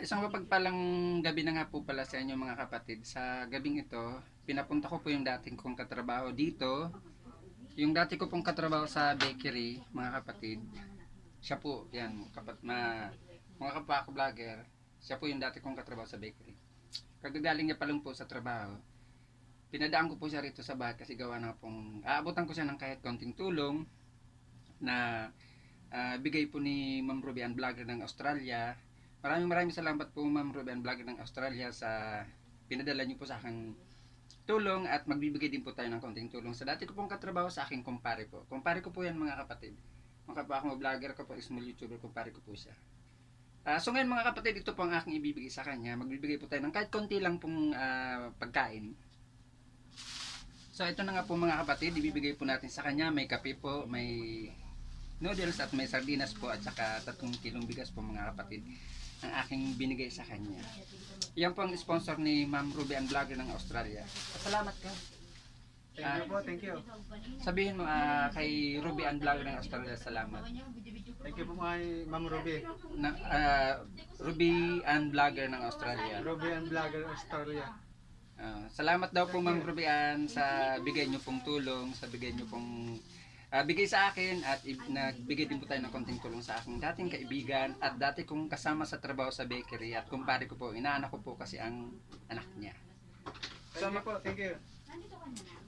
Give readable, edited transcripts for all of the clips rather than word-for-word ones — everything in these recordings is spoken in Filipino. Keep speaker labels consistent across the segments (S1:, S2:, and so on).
S1: Isang mapagpalang gabi na nga po pala sa inyo mga kapatid. Sa gabing ito, pinapunta ko po yung dating kong katrabaho dito. Yung dati ko pong katrabaho sa bakery, mga kapatid. Siya po, yan, mga kapwa ko vlogger. Siya po yung dati kong katrabaho sa bakery. Kagagaling niya pa lang po sa trabaho. Pinadaan ko po siya rito sa bahay kasi gawa na pong, aabutan ko siya ng kahit konting tulong na bigay po ni Ma'am Rubian Vlogger ng Australia. Maraming salamat po Ma'am Rubian Vlogger ng Australia sa pinadala niyo po sa akin tulong at magbibigay din po tayo ng konting tulong sa dati ko pong katrabaho sa aking kumpare po. Kumpare ko po yan mga kapatid. Mga kapwa akong vlogger ko po, small YouTuber, kumpare ko po siya. So ngayon mga kapatid, ito po ang aking ibibigay sa kanya. Magbibigay po tayo ng kahit konti lang pong pagkain. So ito na nga po mga kapatid, ibibigay po natin sa kanya. May kape po, may noodles at may sardinas po at saka 3 kilong bigas po mga kapatid ang aking binigay sa kanya. Yan po ang sponsor ni Ma'am Rubian Vlogger ng Australia. Salamat ka.
S2: Thank you po, thank you.
S1: Sabihin mo kay Rubian Vlogger ng Australia, salamat.
S2: Thank you po kay Ma'am Ruby.
S1: Rubian Vlogger ng Australia.
S2: Ruby and Vlogger Australia.
S1: Salamat daw po Ma'am Rubian sa bigay niyo pong tulong, sa bigay niyo pong bigay sa akin at nagbigay din po tayo ng konting tulong sa aking dating kaibigan at dati kong kasama sa trabaho sa bakery at kumpare ko po, inaanak ko po kasi ang anak niya.
S2: Thank you po, thank you.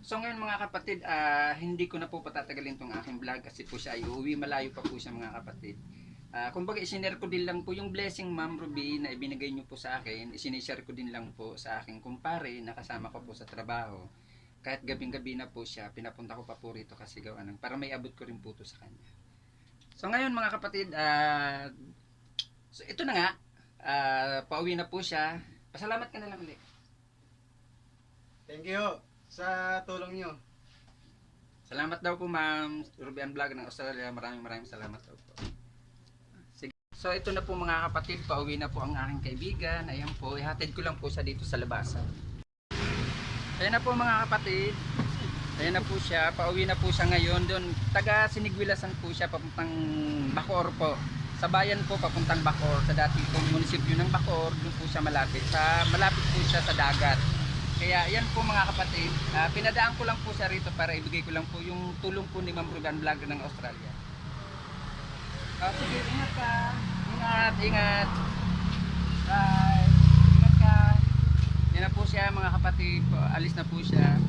S1: So ngayon mga kapatid, hindi ko na po patatagalin tong aking vlog kasi po siya ay uuwi, malayo pa po siya mga kapatid. Kumbaga isinare ko din lang po yung blessing Ma'am Ruby na ibinigay niyo po sa akin, isinishare ko din lang po sa aking kumpare na kasama ko po sa trabaho. Kahit gabing-gabi na po siya, pinapunta ko pa po rito kasi gawa ng para may abot ko rin po to sa kanya. So ngayon mga kapatid, so ito na nga, pauwi na po siya. Pasalamat ka na lang ulit.
S2: Thank you sa tulong nyo.
S1: Salamat daw po Ma'am Rubian Vlog ng Australia. Maraming salamat daw po. Sige. So ito na po mga kapatid, pauwi na po ang aking kaibigan. Ayan po, ihatid ko lang po siya dito sa labasan. Ayan na po mga kapatid. Ayan na po siya, pauwi na po siya ngayon. Doon, taga Sinigwilasan po siya, papuntang Bacoor po. Sa bayan po, papuntang Bacoor. Sa dati pong munisipyo ng Bacoor, doon po siya malapit. Malapit po siya sa dagat. Kaya yan po mga kapatid, pinadaan ko lang po siya rito para ibigay ko lang po yung tulong po ni Ma'am Rubian Vlogger ng Australia. Sige, ingat ka. Ingat. Bye. Ingat ka. Yan na po siya mga kapatid, alis na po siya.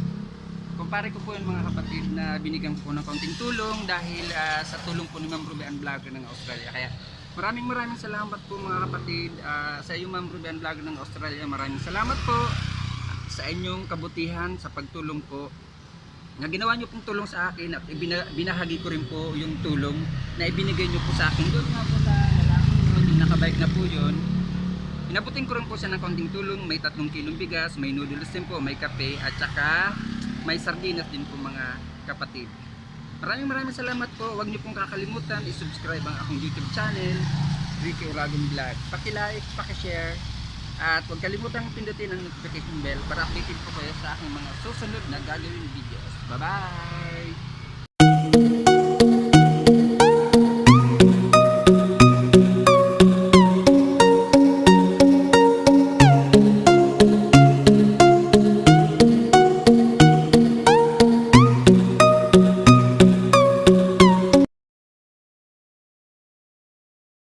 S1: Kumpare ko po yung mga kapatid na binigyan ko ng konting tulong dahil sa tulong po ni Ma'am Rubian Vlogger ng Australia. Kaya maraming salamat po mga kapatid sa iyo Ma'am Rubian Vlogger ng Australia. Maraming salamat po sa inyong kabutihan sa pagtulong po na ginawa nyo pong tulong sa akin at binahagi ko rin po yung tulong na ibinigay nyo po sa akin. Doon nga po sa lalaki, nakabike na po yun. Inabutin ko rin po siya ng konting tulong. May 3 kilong bigas, may noodles din po, may kape at saka may sardinas din po mga kapatid. Maraming salamat po. Huwag nyo pong kakalimutan i-subscribe ang akong YouTube channel, Ricky Uragon Vlog. Paki-like, paki-share at huwag kalimutang pindutin ang notification bell para updated po kayo sa aking mga susunod na gagawin videos. Bye bye!